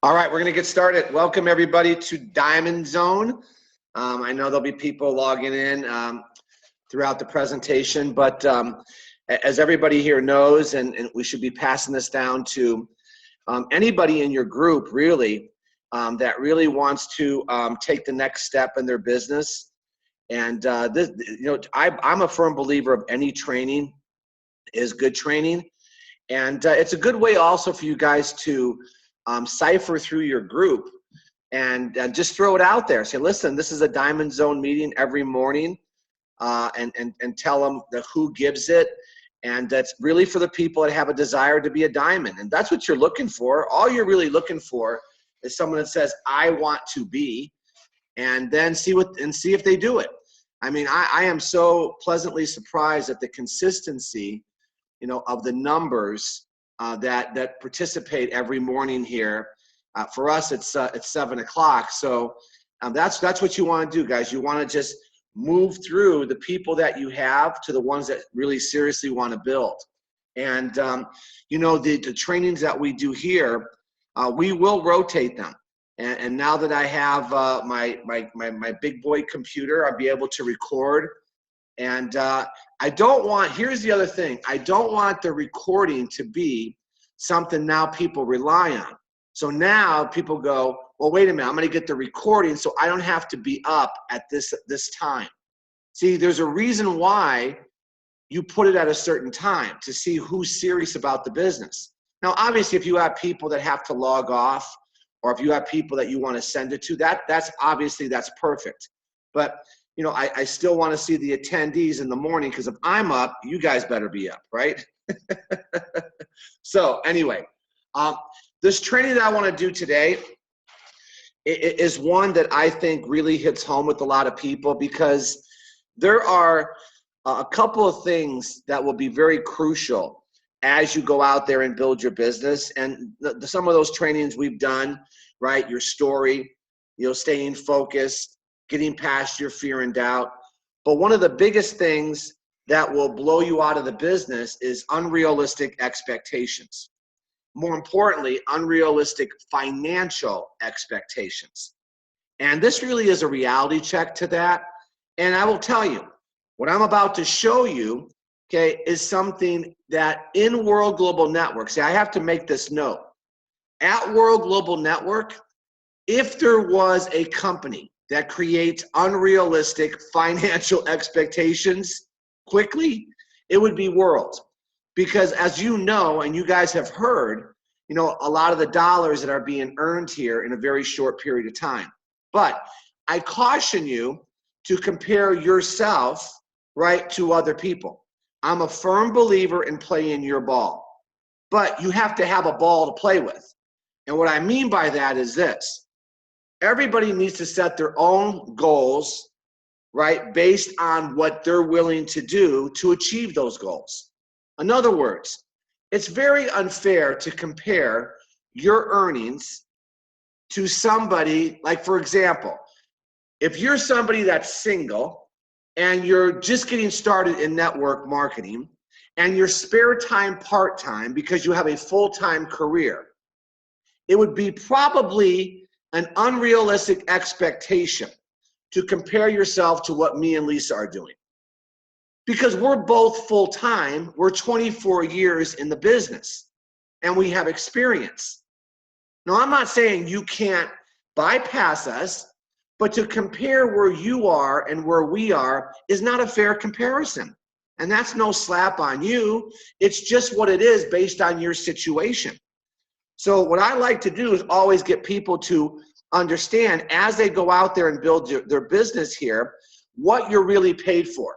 All right, we're going to get started. Welcome everybody to Diamond Zone. I know there'll be people logging in throughout the presentation, but as everybody here knows, and we should be passing this down to anybody in your group really that really wants to take the next step in their business. And I'm a firm believer of any training is good training. And it's a good way also for you guys to cipher through your group and just throw it out there. Say, listen, this is a Diamond Zone meeting every morning, and tell them who gives it. And that's really for the people that have a desire to be a diamond. And that's what you're looking for. All you're really looking for is someone that says, I want to be, and then see if they do it. I mean, I am so pleasantly surprised at the consistency, of the numbers that participate every morning here. For us, it's 7 o'clock. So that's what you want to do, guys. You want to just move through the people that you have to the ones that really seriously want to build. And the trainings that we do here, we will rotate them. And now that I have my big boy computer, I'll be able to record. And here's the other thing. I don't want the recording to be something now people rely on. So now people go, well, wait a minute, I'm going to get the recording so I don't have to be up at this time. See, there's a reason why you put it at a certain time, to see who's serious about the business. Now, obviously, if you have people that have to log off, or if you have people that you want to send it to, that's perfect. But I still want to see the attendees in the morning, because if I'm up, you guys better be up, right? So anyway, this training that I want to do today is one that I think really hits home with a lot of people, because there are a couple of things that will be very crucial as you go out there and build your business. And some of those trainings we've done, right? Your story, staying focused, getting past your fear and doubt. But one of the biggest things that will blow you out of the business is unrealistic expectations. More importantly, unrealistic financial expectations. And this really is a reality check to that. And I will tell you, what I'm about to show you, okay, is something that in World Global Network, see, I have to make this note. At World Global Network, if there was a company that creates unrealistic financial expectations quickly, it would be World. Because as you know, and you guys have heard, a lot of the dollars that are being earned here in a very short period of time. But I caution you to compare yourself, right, to other people. I'm a firm believer in playing your ball, but you have to have a ball to play with. And what I mean by that is this. Everybody needs to set their own goals, right, based on what they're willing to do to achieve those goals. In other words, it's very unfair to compare your earnings to somebody, like, for example, if you're somebody that's single and you're just getting started in network marketing and your spare time part-time because you have a full-time career, it would be probably an unrealistic expectation to compare yourself to what me and Lisa are doing. Because we're both full-time, we're 24 years in the business, and we have experience. Now, I'm not saying you can't bypass us, but to compare where you are and where we are is not a fair comparison. And that's no slap on you. It's just what it is based on your situation. So what I like to do is always get people to understand, as they go out there and build their business here, what you're really paid for.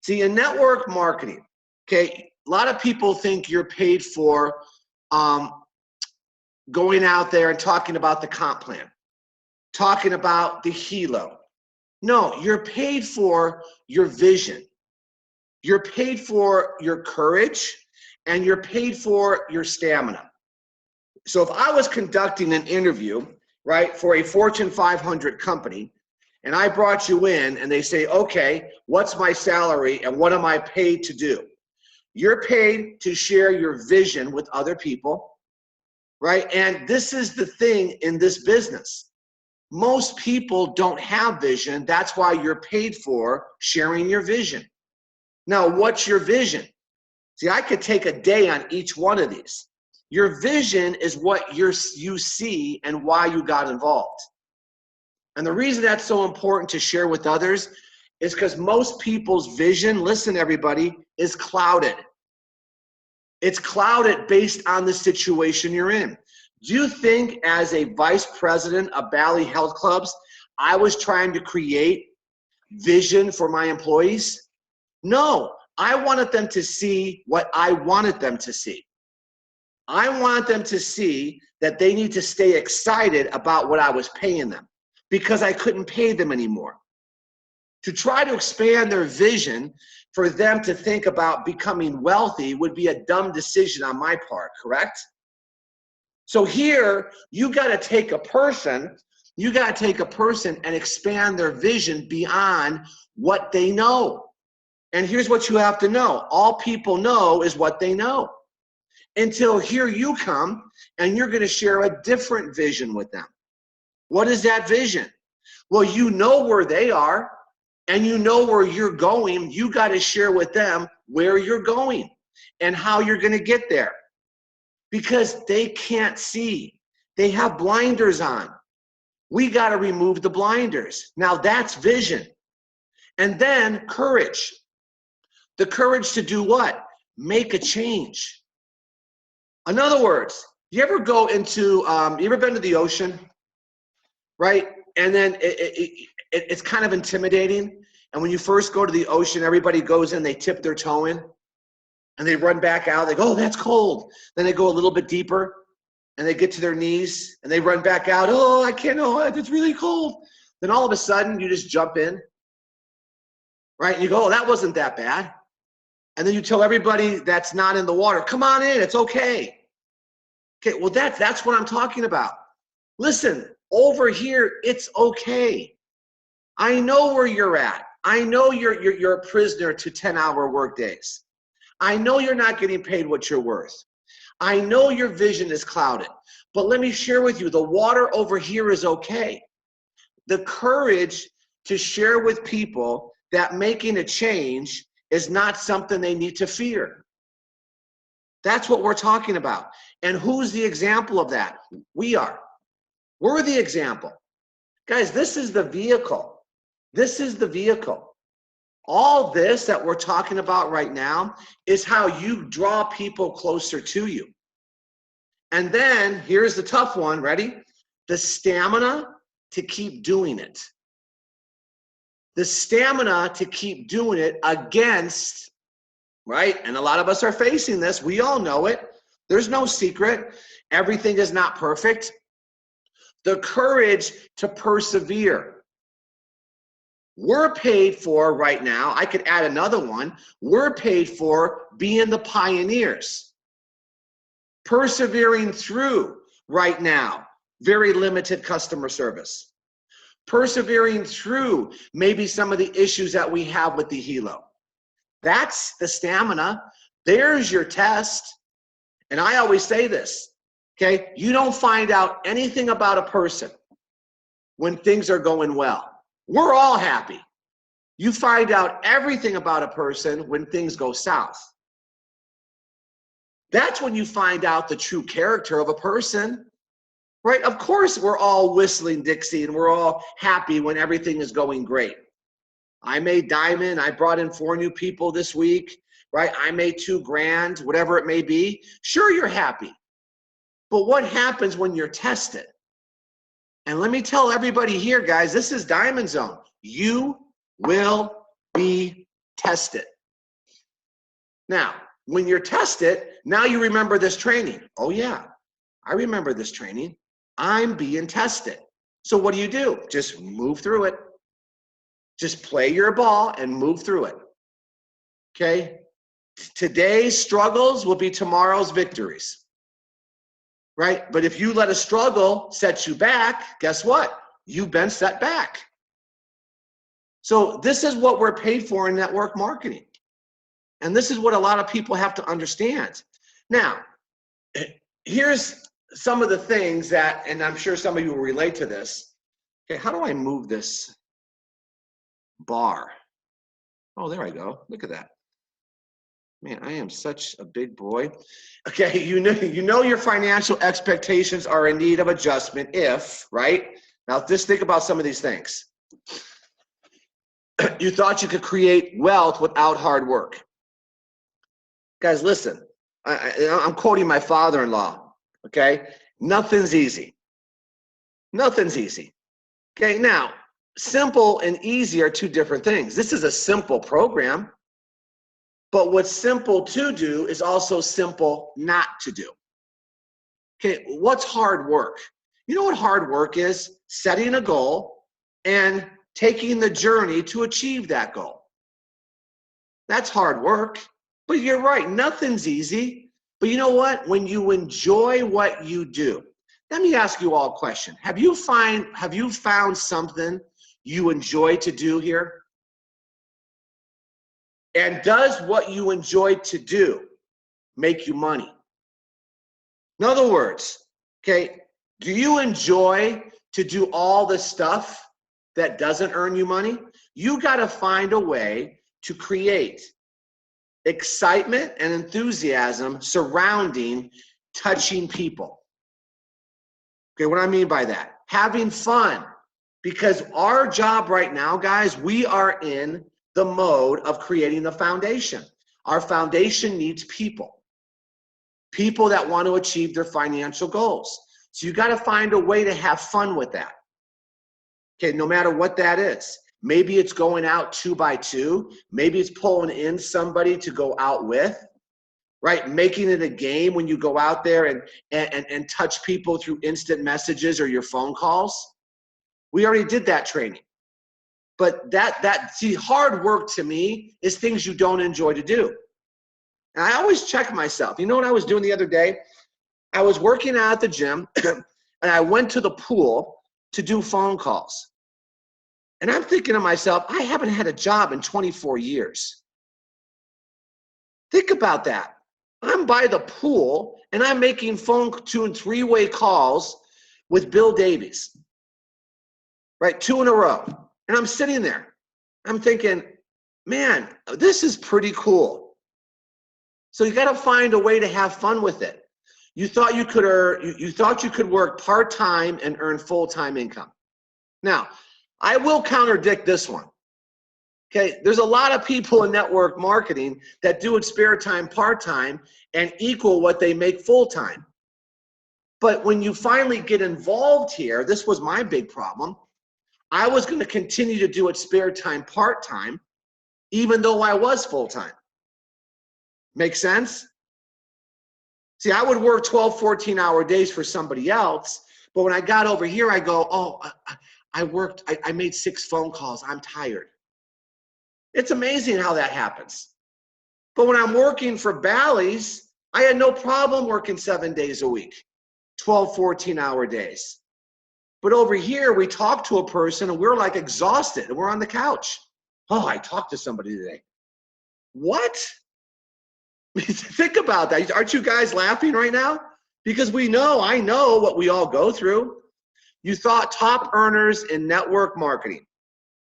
See, in network marketing, okay, a lot of people think you're paid for going out there and talking about the comp plan, talking about the helo. No, you're paid for your vision. You're paid for your courage, and you're paid for your stamina. So if I was conducting an interview, right, for a Fortune 500 company, and I brought you in and they say, okay, what's my salary and what am I paid to do? You're paid to share your vision with other people. right? And this is the thing in this business. Most people don't have vision. That's why you're paid for sharing your vision. Now, what's your vision? See, I could take a day on each one of these. Your vision is what you see and why you got involved. And the reason that's so important to share with others is because most people's vision, listen everybody, is clouded. It's clouded based on the situation you're in. Do you think as a vice president of Valley Health Clubs, I was trying to create vision for my employees? No, I wanted them to see what I wanted them to see. I wanted them to see that they need to stay excited about what I was paying them because I couldn't pay them anymore. To try to expand their vision for them to think about becoming wealthy would be a dumb decision on my part, correct? So here, you got to take a person and expand their vision beyond what they know. And here's what you have to know. All people know is what they know. Until here you come and you're going to share a different vision with them. What is that vision? Well, you know where they are and you know where you're going. You got to share with them where you're going and how you're going to get there. Because they can't see. They have blinders on. We got to remove the blinders. Now that's vision. And then courage. The courage to do what? Make a change. In other words, you ever go into, you ever been to the ocean, right? And then it's kind of intimidating. And when you first go to the ocean, everybody goes in, they tip their toe in, and they run back out. They go, oh, that's cold. Then they go a little bit deeper, and they get to their knees, and they run back out. Oh, I can't, oh, it's really cold. Then all of a sudden, you just jump in, right? And you go, oh, that wasn't that bad. And then you tell everybody that's not in the water, come on in, it's okay. Okay, well, that's what I'm talking about. Listen, over here, it's okay. I know where you're at. I know you're a prisoner to 10-hour work days. I know you're not getting paid what you're worth. I know your vision is clouded. But let me share with you, the water over here is okay. The courage to share with people that making a change is not something they need to fear. That's what we're talking about. And who's the example of that? We are. We're the example. Guys, this is the vehicle. This is the vehicle. All this that we're talking about right now is how you draw people closer to you. And then here's the tough one. Ready? The stamina to keep doing it. The stamina to keep doing it against, right? And a lot of us are facing this. We all know it. There's no secret. Everything is not perfect. The courage to persevere. We're paid for right now. I could add another one. We're paid for being the pioneers. Persevering through right now, very limited customer service. Persevering through maybe some of the issues that we have with the helo. That's the stamina. There's your test. And I always say this, okay? You don't find out anything about a person when things are going well. We're all happy. You find out everything about a person when things go south. That's when you find out the true character of a person, right? Of course, we're all whistling Dixie and we're all happy when everything is going great. I made diamond. I brought in 4 new people this week, right? I made $2,000, whatever it may be. Sure, you're happy. But what happens when you're tested? And let me tell everybody here, guys, this is Diamond Zone. You will be tested. Now, when you're tested, now you remember this training. Oh, yeah, I remember this training. I'm being tested. So what do? Just move through it. Just play your ball and move through it. Okay? Today's struggles will be tomorrow's victories. Right? But if you let a struggle set you back, guess what? You've been set back. So this is what we're paid for in network marketing. And this is what a lot of people have to understand. Now, here's some of the things that, and I'm sure some of you will relate to this. Okay, how do I move this bar? Oh, there I go. Look at that. Man, I am such a big boy. Okay, you know your financial expectations are in need of adjustment if, right? Now just think about some of these things. You thought you could create wealth without hard work. Guys, listen, I'm quoting my father-in-law, okay? Nothing's easy. Nothing's easy. Okay, now, simple and easy are two different things. This is a simple program, but what's simple to do is also simple not to do. Okay, what's hard work? You know what hard work is? Setting a goal and taking the journey to achieve that goal. That's hard work. But you're right, nothing's easy. But you know what? When you enjoy what you do, let me ask you all a question. Have you found something you enjoy to do here? And does what you enjoy to do make you money? In other words, okay, do you enjoy to do all the stuff that doesn't earn you money? You got to find a way to create excitement and enthusiasm surrounding touching people. Okay, what do I mean by that? Having fun. Because our job right now, guys, we are in the mode of creating the foundation. Our foundation needs people. People that want to achieve their financial goals. So you got to find a way to have fun with that. Okay, no matter what that is. Maybe it's going out 2 by 2. Maybe it's pulling in somebody to go out with, right? Making it a game when you go out there and touch people through instant messages or your phone calls. We already did that training. But see, hard work to me is things you don't enjoy to do. And I always check myself. You know what I was doing the other day? I was working out at the gym and I went to the pool to do phone calls. And I'm thinking to myself, I haven't had a job in 24 years. Think about that. I'm by the pool and I'm making phone 2- and 3-way calls with Bill Davies, right? 2 in a row. And I'm sitting there. I'm thinking, man, this is pretty cool. So you got to find a way to have fun with it. You thought you could work part-time and earn full-time income. Now, I will contradict this one. Okay, there's a lot of people in network marketing that do it spare time, part-time, and equal what they make full-time. But when you finally get involved here, this was my big problem. I was going to continue to do it spare time, part-time, even though I was full-time. Make sense? See, I would work 12, 14-hour days for somebody else, but when I got over here, I go, oh, I made 6 phone calls. I'm tired. It's amazing how that happens. But when I'm working for Bally's, I had no problem working 7 days a week, 12, 14-hour days. But over here, we talk to a person and we're like exhausted and we're on the couch. Oh, I talked to somebody today. What? Think about that. Aren't you guys laughing right now? Because I know what we all go through. You thought top earners in network marketing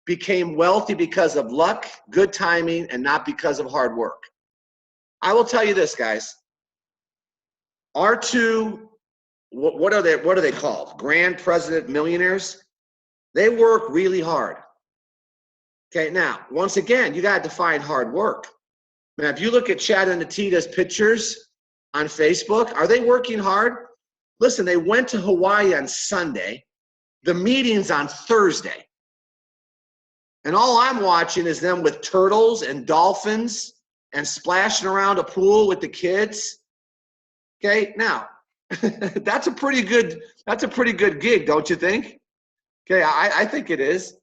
became wealthy because of luck, good timing, and not because of hard work. I will tell you this, guys. Our 2, what are they called? Grand President millionaires. They work really hard. Okay, now, once again, you got to define hard work. Now, if you look at Chad and Natita's pictures on Facebook, are they working hard? Listen, they went to Hawaii on Sunday. The meeting's on Thursday. And all I'm watching is them with turtles and dolphins and splashing around a pool with the kids. Okay, now, that's a pretty good gig, don't you think? Okay, I think it is.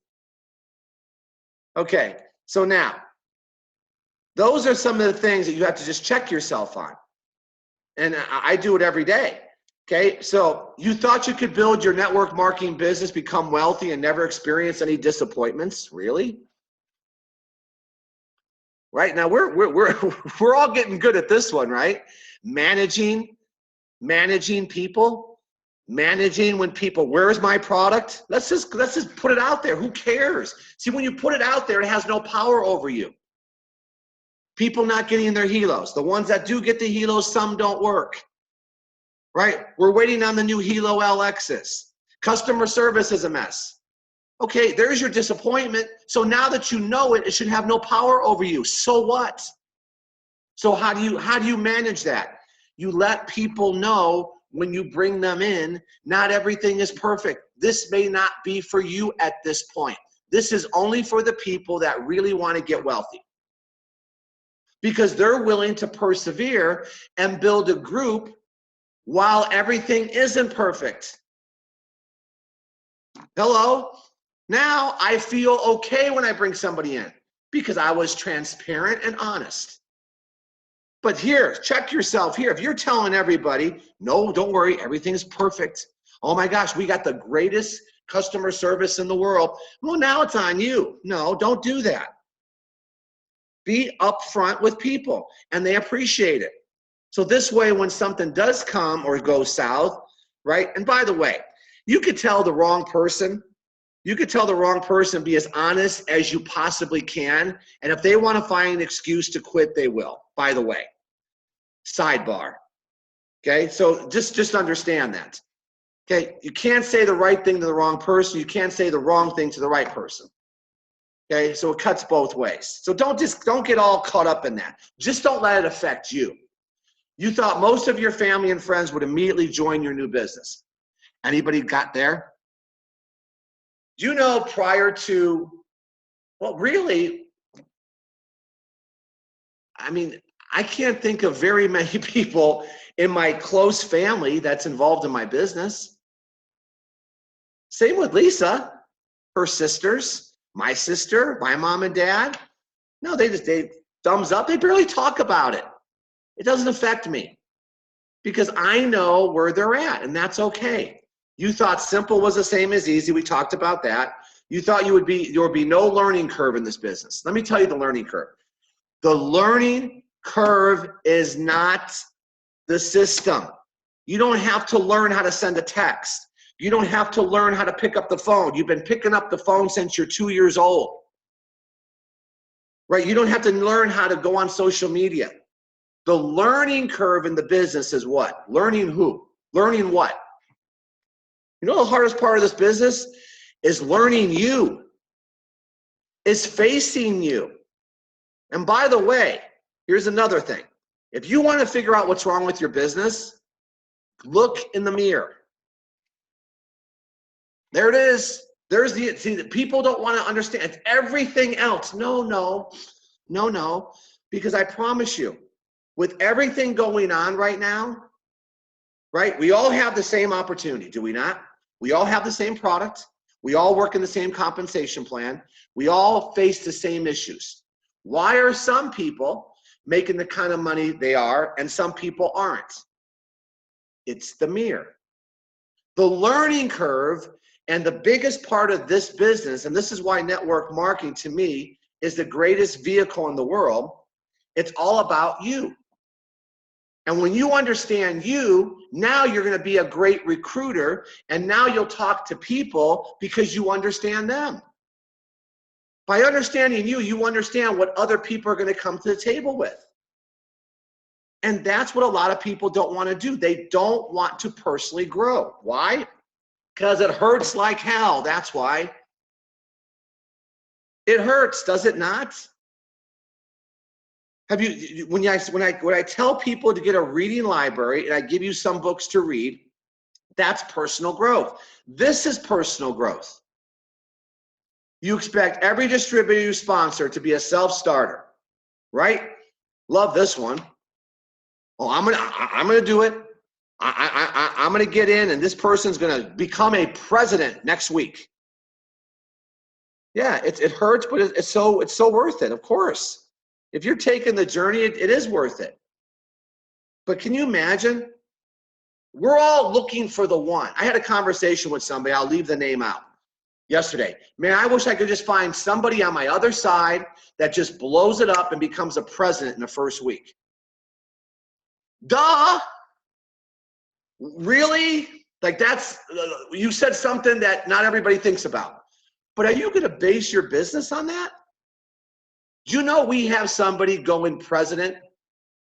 Okay, so now, those are some of the things that you have to just check yourself on. And I do it every day. Okay, so you thought you could build your network marketing business, become wealthy, and never experience any disappointments? Really? Right now, we're all getting good at this one, right? Managing managing people, managing when people, where's my product? Let's just put it out there. Who cares? See, when you put it out there, it has no power over you. People not getting their helos. The ones that do get the helos, some don't work. Right? We're waiting on the new Helo LXs. Customer service is a mess. Okay, there's your disappointment. So now that you know it, it should have no power over you. So what? So how do you manage that? You let people know when you bring them in, not everything is perfect. This may not be for you at this point. This is only for the people that really want to get wealthy, because they're willing to persevere and build a group while everything isn't perfect. Hello? Now I feel okay when I bring somebody in because I was transparent and honest. But here, check yourself here. If you're telling everybody, no, don't worry, everything's perfect. Oh my gosh, we got the greatest customer service in the world. Well, now it's on you. No, don't do that. Be upfront with people and they appreciate it. So this way, when something does come or go south, right? And by the way, you could tell the wrong person. You could tell the wrong person, be as honest as you possibly can. And if they want to find an excuse to quit, they will, by the way. Sidebar. Okay, so just understand that. Okay, you can't say the right thing to the wrong person. You can't say the wrong thing to the right person. Okay, so it cuts both ways. So don't get all caught up in that. Just don't let it affect you. You thought most of your family and friends would immediately join your new business. Anybody got there? Do you know prior to, well, really, I mean, I can't think of very many people in my close family that's involved in my business. Same with Lisa, her sisters, my sister, my mom and dad. No, they thumbs up. They barely talk about it. It doesn't affect me because I know where they're at, and that's okay. You thought simple was the same as easy. We talked about that. You thought there would be no learning curve in this business. Let me tell you the learning curve. The learning curve is not the system. You don't have to learn how to send a text. You don't have to learn how to pick up the phone. You've been picking up the phone since you're 2 years old. Right? You don't have to learn how to go on social media. The learning curve in the business is what? Learning who? Learning what? You know the hardest part of this business is learning you, is facing you. And by the way, here's another thing. If you want to figure out what's wrong with your business, look in the mirror. There it is. See, people don't want to understand. It's everything else. No. Because I promise you, with everything going on right now, right? We all have the same opportunity, do we not? We all have the same product. We all work in the same compensation plan. We all face the same issues. Why are some people making the kind of money they are and some people aren't? It's the mirror. The learning curve, and the biggest part of this business, and this is why network marketing to me is the greatest vehicle in the world, it's all about you. And when you understand you, now you're going to be a great recruiter, and now you'll talk to people because you understand them. By understanding you, you understand what other people are going to come to the table with. And that's what a lot of people don't want to do. They don't want to personally grow. Why? Because it hurts like hell. That's why. It hurts, does it not? Have you, when I tell people to get a reading library and I give you some books to read, that's personal growth. This is personal growth. You expect every distributor you sponsor to be a self-starter, right? Love this one. Oh, I'm gonna do it. I'm gonna get in, and this person's gonna become a president next week. Yeah, it hurts, but it's so worth it. Of course. If you're taking the journey, it is worth it. But can you imagine? We're all looking for the one. I had a conversation with somebody, I'll leave the name out, yesterday. Man, I wish I could just find somebody on my other side that just blows it up and becomes a president in the first week. Duh! Really? Like that's, you said something that not everybody thinks about. But are you going to base your business on that? Do you know we have somebody going president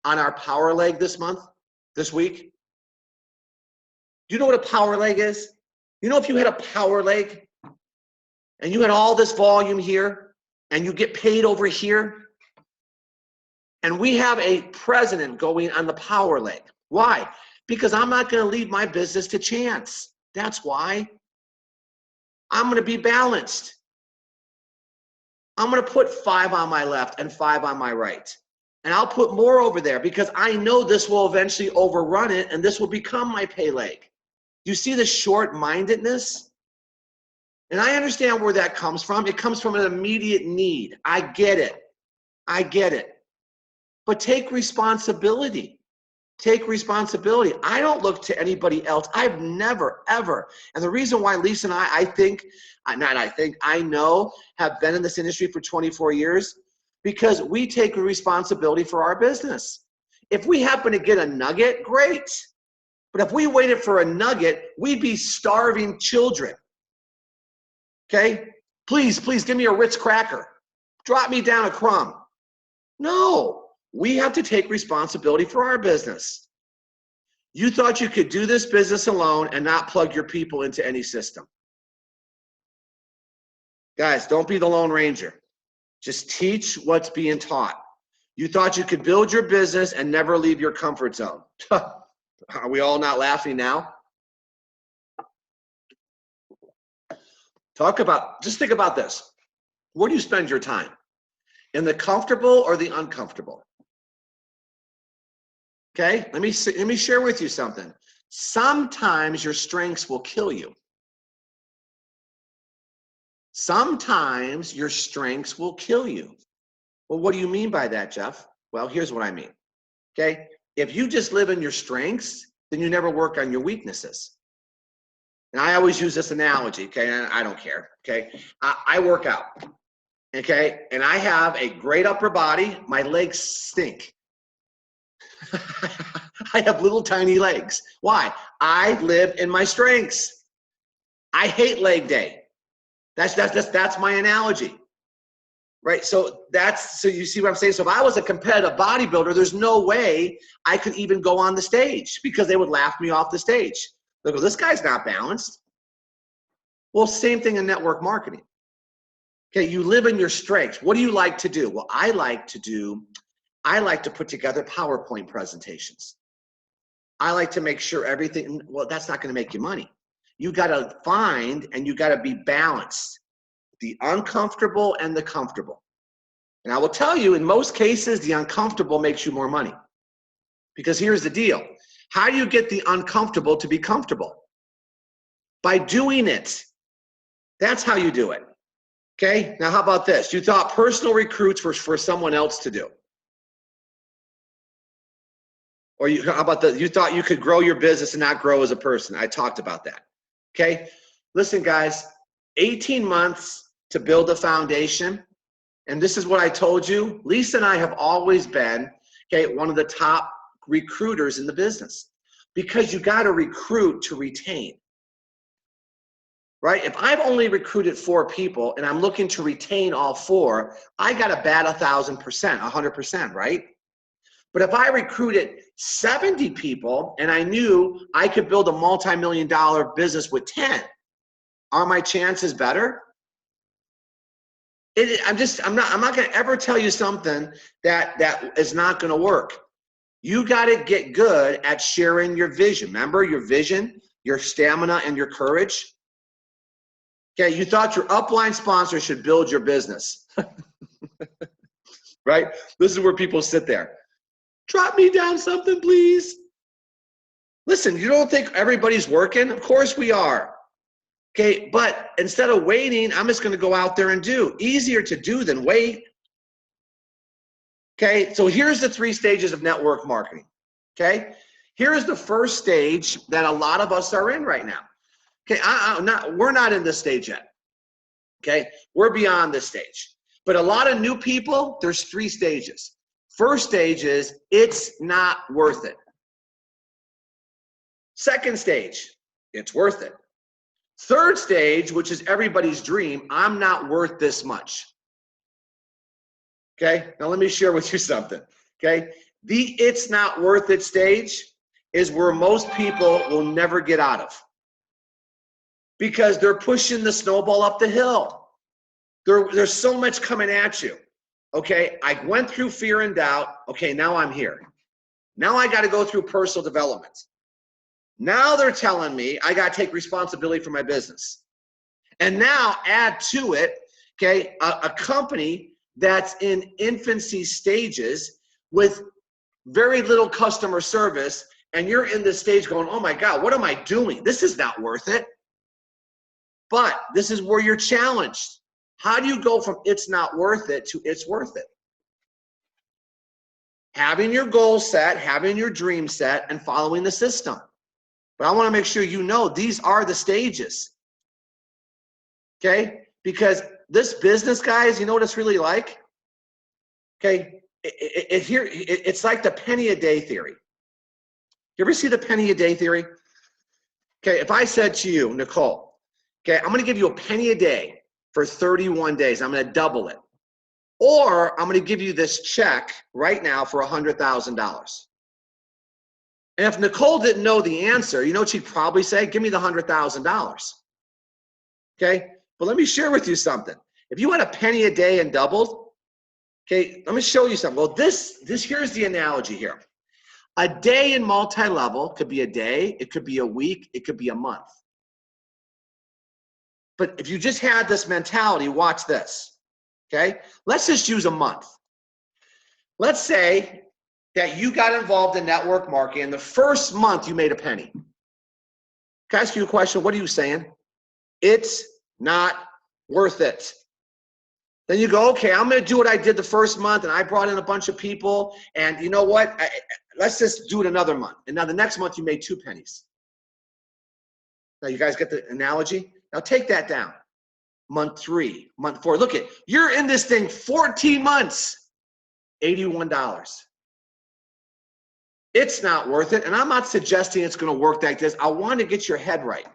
on our power leg this week? Do you know what a power leg is? You know, if you had a power leg and you had all this volume here and you get paid over here, and we have a president going on the power leg. Why? Because I'm not going to leave my business to chance. That's why. I'm going to be balanced. I'm going to put 5 on my left and 5 on my right. And I'll put more over there because I know this will eventually overrun it and this will become my pay leg. You see the short-mindedness? And I understand where that comes from. It comes from an immediate need. I get it. I get it. But take responsibility. Take responsibility. I don't look to anybody else. I've never, ever. And the reason why Lisa and I know, have been in this industry for 24 years, because we take responsibility for our business. If we happen to get a nugget, great. But if we waited for a nugget, we'd be starving children. Okay? Please give me a Ritz cracker. Drop me down a crumb. No. We have to take responsibility for our business. You thought you could do this business alone and not plug your people into any system. Guys, don't be the Lone Ranger. Just teach what's being taught. You thought you could build your business and never leave your comfort zone. Are we all not laughing now? Just think about this. Where do you spend your time? In the comfortable or the uncomfortable? Okay, let me share with you something. Sometimes your strengths will kill you. Sometimes your strengths will kill you. Well, what do you mean by that, Jeff? Well, here's what I mean. Okay, if you just live in your strengths, then you never work on your weaknesses. And I always use this analogy, okay, and I don't care, okay? I work out, okay, and I have a great upper body. My legs stink. I have little tiny legs. Why? I live in my strengths. I hate leg day. That's my analogy, right? So you see what I'm saying? So if I was a competitive bodybuilder, there's no way I could even go on the stage because they would laugh me off the stage. Look, this guy's not balanced. Well, same thing in network marketing. Okay, you live in your strengths. What do you like to do? Well, I like to put together PowerPoint presentations. I like to make sure everything, well, that's not going to make you money. You got to find and you got to be balanced, the uncomfortable and the comfortable. And I will tell you, in most cases, the uncomfortable makes you more money. Because here's the deal. How do you get the uncomfortable to be comfortable? By doing it. That's how you do it. Okay, now how about this? You thought personal recruits were for someone else to do. Or you thought you could grow your business and not grow as a person. I talked about that. Okay, listen guys, 18 months to build a foundation. And this is what I told you. Lisa and I have always been, okay, one of the top recruiters in the business, because you got to recruit to retain. Right? If I've only recruited 4 people and I'm looking to retain all 4, I got to bat 1,000%, 100%, right? But if I recruited 70 people and I knew I could build a multi-million-dollar business with 10, are my chances better? I'm not going to ever tell you something that is not going to work. You got to get good at sharing your vision. Remember your vision, your stamina, and your courage? Okay, you thought your upline sponsor should build your business. Right? This is where people sit there. Drop me down something, please. Listen, you don't think everybody's working? Of course we are. Okay, but instead of waiting, I'm just going to go out there and do. Easier to do than wait. Okay, so here's the 3 stages of network marketing. Okay, here's the first stage that a lot of us are in right now. Okay, we're not in this stage yet. Okay, we're beyond this stage. But a lot of new people, there's 3 stages. First stage is, it's not worth it. Second stage, it's worth it. Third stage, which is everybody's dream, I'm not worth this much. Okay, now let me share with you something. Okay, the it's not worth it stage is where most people will never get out of, because they're pushing the snowball up the hill. There's so much coming at you. Okay, I went through fear and doubt. Okay, now I'm here. Now I got to go through personal development. Now they're telling me I got to take responsibility for my business. And now add to it, okay, a company that's in infancy stages with very little customer service, and you're in this stage going, oh my God, what am I doing? This is not worth it. But this is where you're challenged. How do you go from it's not worth it to it's worth it? Having your goal set, having your dream set, and following the system. But I want to make sure you know these are the stages. Okay? Because this business, guys, you know what it's really like? Okay? It's like the penny a day theory. You ever see the penny a day theory? Okay, if I said to you, Nicole, okay, I'm going to give you a penny a day for 31 days. I'm going to double it. Or I'm going to give you this check right now for $100,000. And if Nicole didn't know the answer, you know what she'd probably say? Give me the $100,000. Okay, but let me share with you something. If you had a penny a day and doubled, okay, let me show you something. Well, here's the analogy here. A day in multi-level could be a day, it could be a week, it could be a month. But if you just had this mentality, watch this, okay? Let's just use a month. Let's say that you got involved in network marketing, and the first month you made a penny. Can I ask you a question? What are you saying? It's not worth it. Then you go, okay, I'm going to do what I did the first month, and I brought in a bunch of people, and you know what? Let's just do it another month. And now the next month you made 2 pennies. Now you guys get the analogy? Now take that down. Month 3, month 4. Look you're in this thing 14 months, $81. It's not worth it, and I'm not suggesting it's going to work like this. I want to get your head right.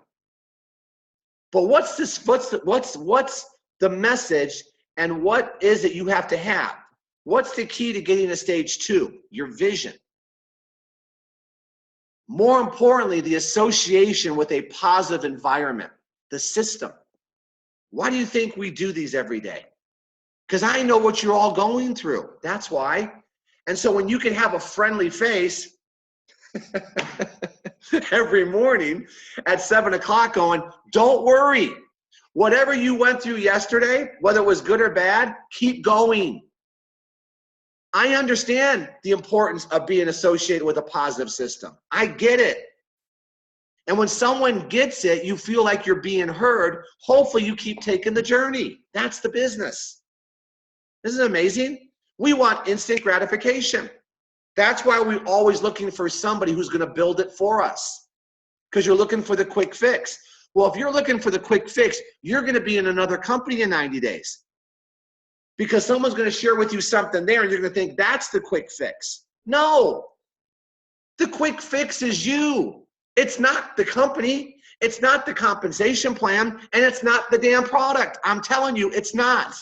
But what's the message, and what is it you have to have? What's the key to getting to stage 2? Your vision. More importantly, the association with a positive environment, the system. Why do you think we do these every day? Because I know what you're all going through. That's why. And so when you can have a friendly face every morning at 7 o'clock going, don't worry. Whatever you went through yesterday, whether it was good or bad, keep going. I understand the importance of being associated with a positive system. I get it. And when someone gets it, you feel like you're being heard. Hopefully you keep taking the journey. That's the business. Isn't it amazing? We want instant gratification. That's why we're always looking for somebody who's going to build it for us, because you're looking for the quick fix. Well, if you're looking for the quick fix, you're going to be in another company in 90 days. Because someone's going to share with you something there and you're going to think that's the quick fix. No. The quick fix is you. It's not the company. It's not the compensation plan. And it's not the damn product. I'm telling you, it's not.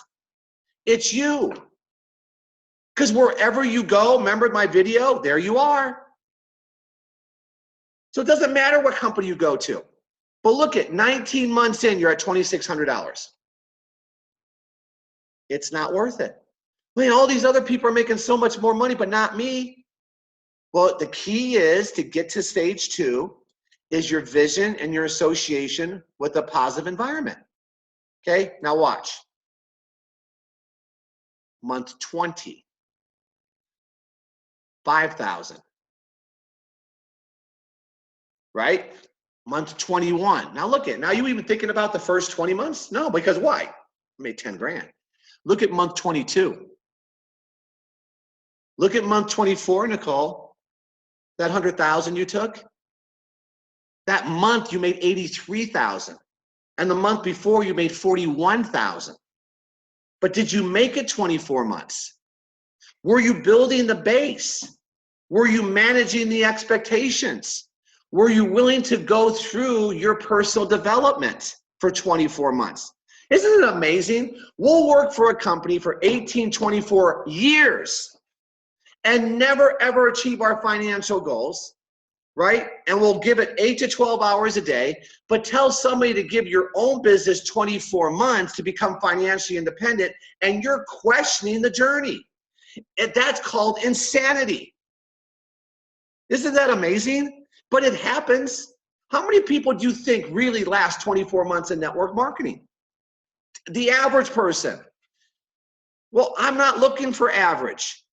It's you. Because wherever you go, remember my video? There you are. So it doesn't matter what company you go to. But look at 19 months in, you're at $2,600. It's not worth it. Man, all these other people are making so much more money, but not me. Well, the key is to get to stage 2 is your vision and your association with a positive environment. Okay, now watch. Month 20, 5,000. Right? Month 21. Now look at, now you even thinking about the first 20 months? No, because why? I made 10 grand. Look at month 22. Look at month 24, Nicole. That 100,000 you took. That month you made 83,000. And the month before you made 41,000. But did you make it 24 months? Were you building the base? Were you managing the expectations? Were you willing to go through your personal development for 24 months? Isn't it amazing? We'll work for a company for 18, 24 years and never ever achieve our financial goals, right? And we'll give it 8 to 12 hours a day, but tell somebody to give your own business 24 months to become financially independent, and you're questioning the journey. And that's called insanity. Isn't that amazing? But it happens. How many people do you think really last 24 months in network marketing? The average person. Well, I'm not looking for average.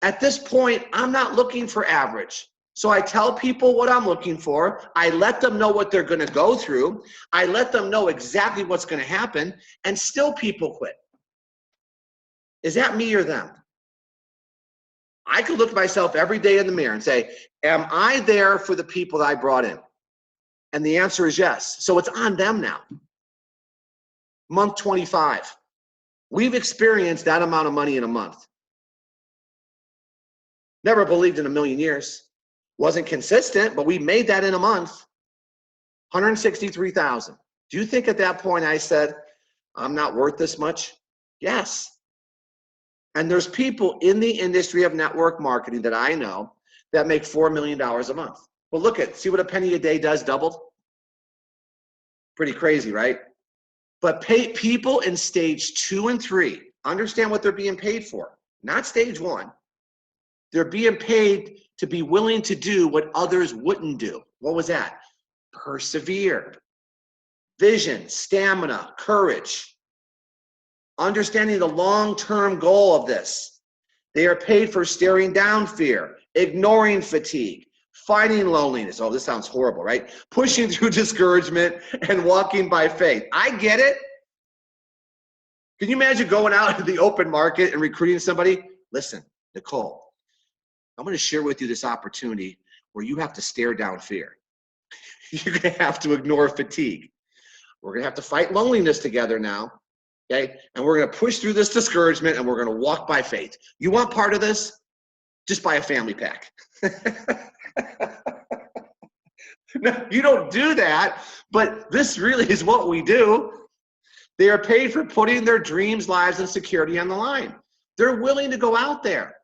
At this point, I'm not looking for average. So I tell people what I'm looking for. I let them know what they're going to go through. I let them know exactly what's going to happen, and still people quit. Is that me or them? I could look at myself every day in the mirror and say, am I there for the people that I brought in? And the answer is yes. So it's on them now. Month 25. We've experienced that amount of money in a month. Never believed in a million years. Wasn't consistent, but we made that in a month. 163,000. Do you think at that point I said, I'm not worth this much? Yes. And there's people in the industry of network marketing that I know that make $4 million a month. Well, see what a penny a day does doubled? Pretty crazy, right? But people in stage 2 and 3 understand what they're being paid for, not stage 1. They're being paid to be willing to do what others wouldn't do. What was that? Persevere. Vision, stamina, courage. Understanding the long-term goal of this. They are paid for staring down fear, ignoring fatigue, fighting loneliness. Oh, this sounds horrible, right? Pushing through discouragement and walking by faith. I get it. Can you imagine going out to the open market and recruiting somebody? Listen, Nicole, I'm going to share with you this opportunity where you have to stare down fear. You're going to have to ignore fatigue. We're going to have to fight loneliness together now. Okay, and we're going to push through this discouragement, and we're going to walk by faith. You want part of this? Just buy a family pack. No, you don't do that, but this really is what we do. They are paid for putting their dreams, lives, and security on the line. They're willing to go out there.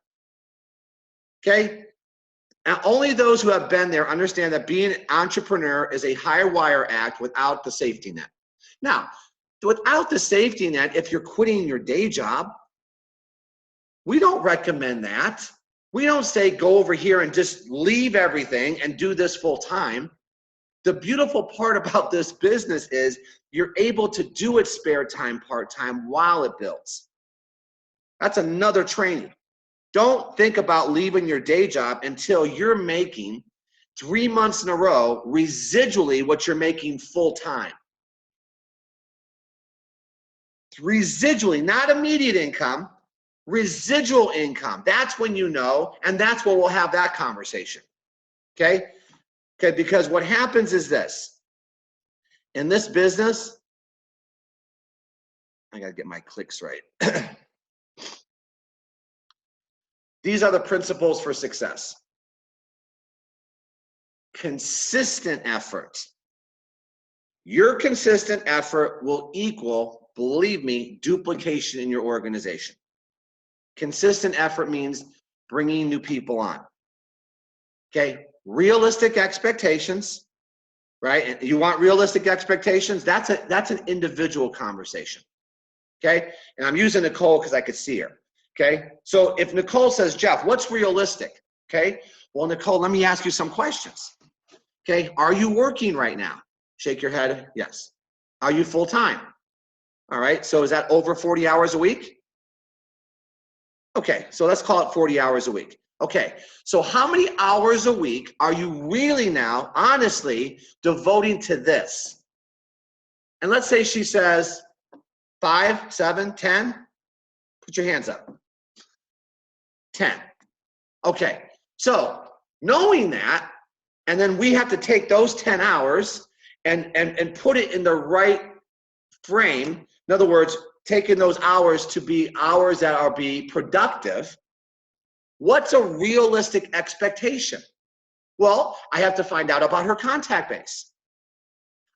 Okay? And only those who have been there understand that being an entrepreneur is a high wire act without the safety net. Now, without the safety net, if you're quitting your day job, we don't recommend that. We don't say go over here and just leave everything and do this full time. The beautiful part about this business is you're able to do it spare time, part time while it builds. That's another training. Don't think about leaving your day job until you're making 3 months in a row residually what you're making full time. Residually, not immediate income, residual income. That's when you know, and that's when we'll have that conversation. Okay? Okay, because what happens is this. In this business, I got to get my clicks right. These are the principles for success. Consistent effort. Your consistent effort will equal, believe me, duplication in your organization. Consistent effort means bringing new people on. Okay, realistic expectations, right? And you want realistic expectations? That's an individual conversation. Okay, and I'm using Nicole because I could see her. Okay, so if Nicole says, Jeff, what's realistic? Okay, well, Nicole, let me ask you some questions. Okay, are you working right now? Shake your head, yes. Are you full-time? All right, so is that over 40 hours a week? Okay, so let's call it 40 hours a week. Okay, so how many hours a week are you really now, honestly, devoting to this? And let's say she says 5, 7, 10. Put your hands up. 10. Okay, so knowing that, and then we have to take those 10 hours and put it in the right frame. In other words, taking those hours to be hours that are be productive. What's a realistic expectation? Well, I have to find out about her contact base.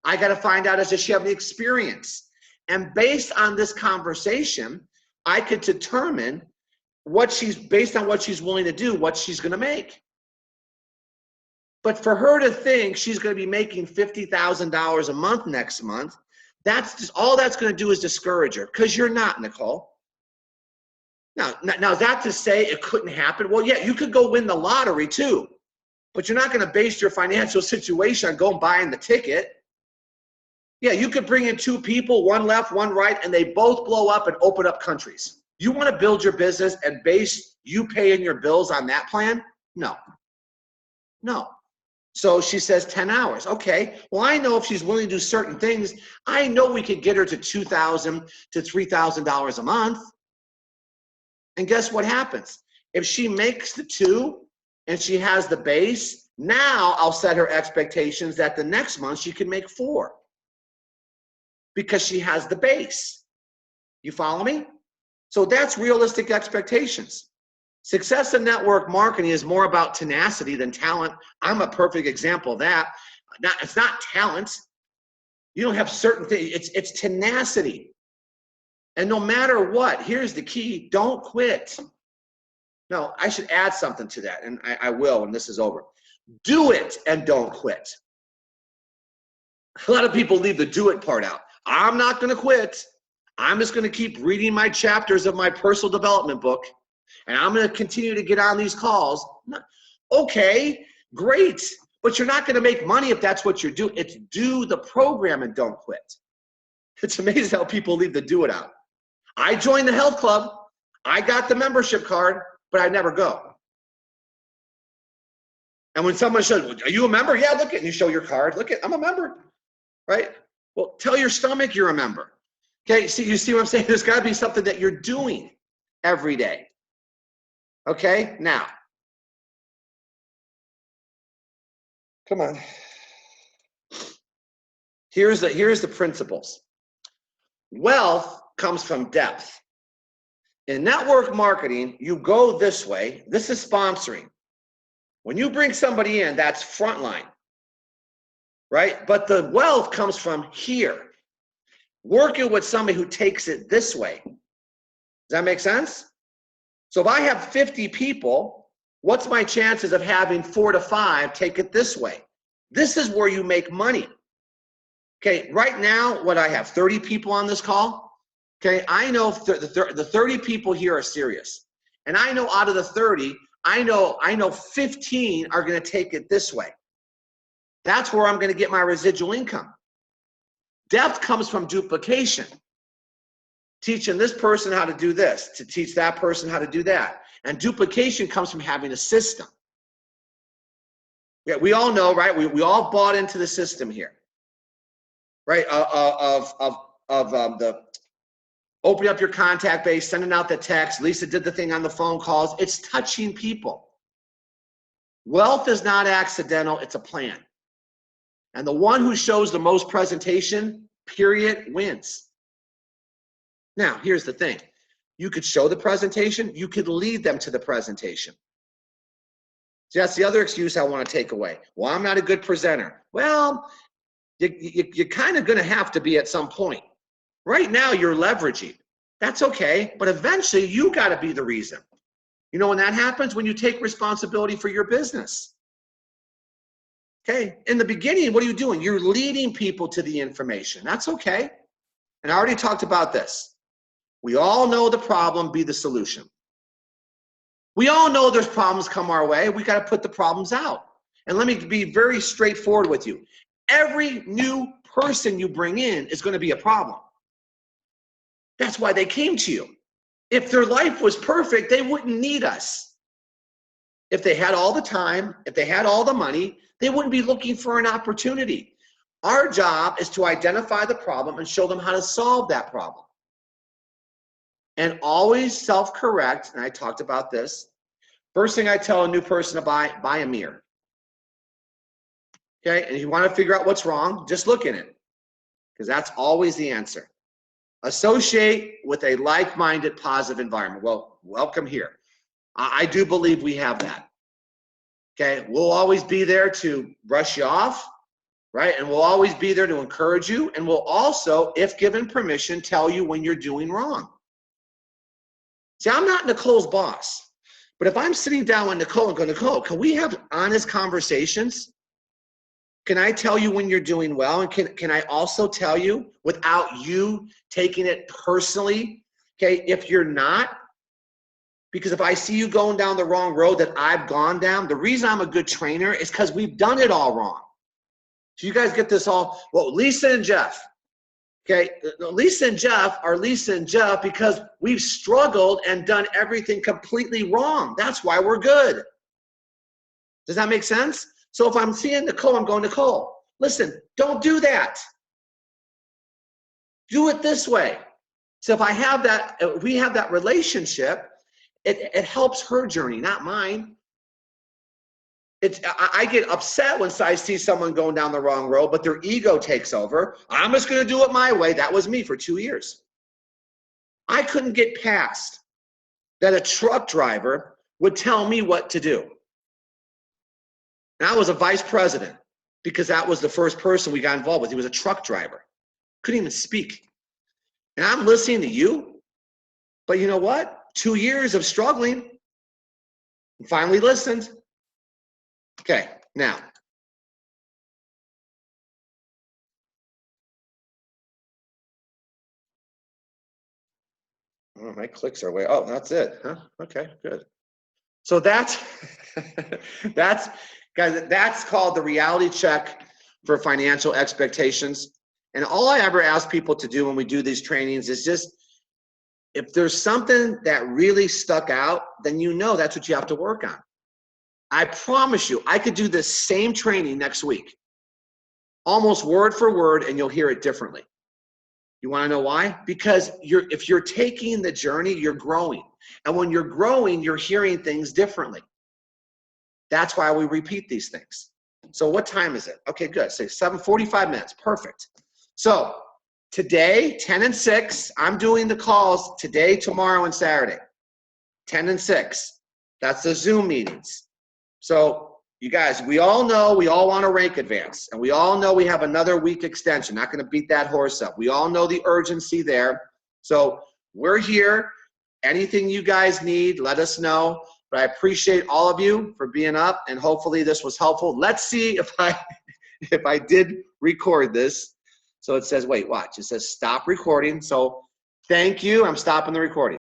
I got to find out, does she have any experience? And based on this conversation, I could determine based on what she's willing to do, what she's going to make. But for her to think she's going to be making $50,000 a month next month, that's just all that's going to do is discourage her, because you're not, Nicole. Now, is that to say it couldn't happen? Well, yeah, you could go win the lottery too, but you're not going to base your financial situation on going buying the ticket. Yeah, you could bring in two people, one left, one right, and they both blow up and open up countries. You want to build your business and base you paying your bills on that plan? No. So she says 10 hours. Okay, well, I know if she's willing to do certain things, I know we could get her to $2,000 to $3,000 a month. And guess what happens? If she makes the two and she has the base, now I'll set her expectations that the next month she can make 4 because she has the base. You follow me? So that's realistic expectations. Success in network marketing is more about tenacity than talent. I'm a perfect example of that. It's not talent. You don't have certain things. It's tenacity. And no matter what, here's the key: don't quit. No, I should add something to that, and I will when this is over. Do it and don't quit. A lot of people leave the do it part out. I'm not going to quit. I'm just going to keep reading my chapters of my personal development book, and I'm going to continue to get on these calls. Okay, great. But you're not going to make money if that's what you're doing. It's do the program and don't quit. It's amazing how people leave the do it out. I joined the health club. I got the membership card, but I never go. And when someone says, are you a member? Yeah, look at, and you show your card. Look at, I'm a member, right? Well, tell your stomach you're a member. Okay, so you see what I'm saying? There's got to be something that you're doing every day. Okay, now, come on. Here's the principles. Wealth comes from depth. In network marketing, you go this way. This is sponsoring. When you bring somebody in, that's frontline, right? But the wealth comes from here. Working with somebody who takes it this way. Does that make sense? So if I have 50 people, what's my chances of having 4 to 5 take it this way? This is where you make money. Okay, right now, what I have, 30 people on this call. Okay, I know the 30 people here are serious. And I know out of the 30, I know 15 are going to take it this way. That's where I'm going to get my residual income. Depth comes from duplication. Teaching this person how to do this, to teach that person how to do that. And duplication comes from having a system. Yeah, we all know, right? We all bought into the system here, right? Of the opening up your contact base, sending out the text. Lisa did the thing on the phone calls. It's touching people. Wealth is not accidental. It's a plan. And the one who shows the most presentation, period, wins. Now, here's the thing. You could show the presentation. You could lead them to the presentation. So that's the other excuse I want to take away. Well, I'm not a good presenter. Well, you're kind of going to have to be at some point. Right now, you're leveraging. That's okay. But eventually, you got to be the reason. You know when that happens? When you take responsibility for your business. Okay, in the beginning, what are you doing? You're leading people to the information. That's okay. And I already talked about this. We all know the problem, be the solution. We all know there's problems come our way. We got to put the problems out. And let me be very straightforward with you. Every new person you bring in is going to be a problem. That's why they came to you. If their life was perfect, they wouldn't need us. If they had all the time, if they had all the money, they wouldn't be looking for an opportunity. Our job is to identify the problem and show them how to solve that problem. And always self-correct, and I talked about this. First thing I tell a new person to buy a mirror. Okay, and if you want to figure out what's wrong, just look in it, because that's always the answer. Associate with a like-minded, positive environment. Well, welcome here. I do believe we have that. Okay, we'll always be there to brush you off, right? And we'll always be there to encourage you. And we'll also, if given permission, tell you when you're doing wrong. See, I'm not Nicole's boss, but if I'm sitting down with Nicole and go, Nicole, can we have honest conversations? Can I tell you when you're doing well? And can I also tell you without you taking it personally, okay, if you're not? Because if I see you going down the wrong road that I've gone down, the reason I'm a good trainer is because we've done it all wrong. So you guys get this all, well, Lisa and Jeff. Okay, Lisa and Jeff are Lisa and Jeff because we've struggled and done everything completely wrong. That's why we're good. Does that make sense? So if I'm seeing Nicole, I'm going, Nicole, listen, don't do that. Do it this way. So if I have that, if we have that relationship, it helps her journey, not mine. I get upset when I see someone going down the wrong road, but their ego takes over. I'm just going to do it my way. That was me for 2 years. I couldn't get past that a truck driver would tell me what to do. And I was a vice president because that was the first person we got involved with. He was a truck driver. Couldn't even speak. And I'm listening to you, but you know what? 2 years of struggling, and finally listened. Okay, now. Oh, my clicks are way, oh, that's it, huh? Okay, good. So that's, guys, that's called the reality check for financial expectations. And all I ever ask people to do when we do these trainings is just, if there's something that really stuck out, then you know that's what you have to work on. I promise you, I could do this same training next week, almost word for word, and you'll hear it differently. You want to know why? Because if you're taking the journey, you're growing. And when you're growing, you're hearing things differently. That's why we repeat these things. So what time is it? Okay, good. Say 7:45 minutes. Perfect. So today, 10 and 6, I'm doing the calls today, tomorrow, and Saturday. 10 and 6. That's the Zoom meetings. So you guys, we all know we all want to rank advance, and we all know we have another week extension. Not going to beat that horse up. We all know the urgency there. So we're here. Anything you guys need, let us know. But I appreciate all of you for being up, and hopefully this was helpful. Let's see if I did record this. So it says, wait, watch. It says stop recording. So thank you. I'm stopping the recording.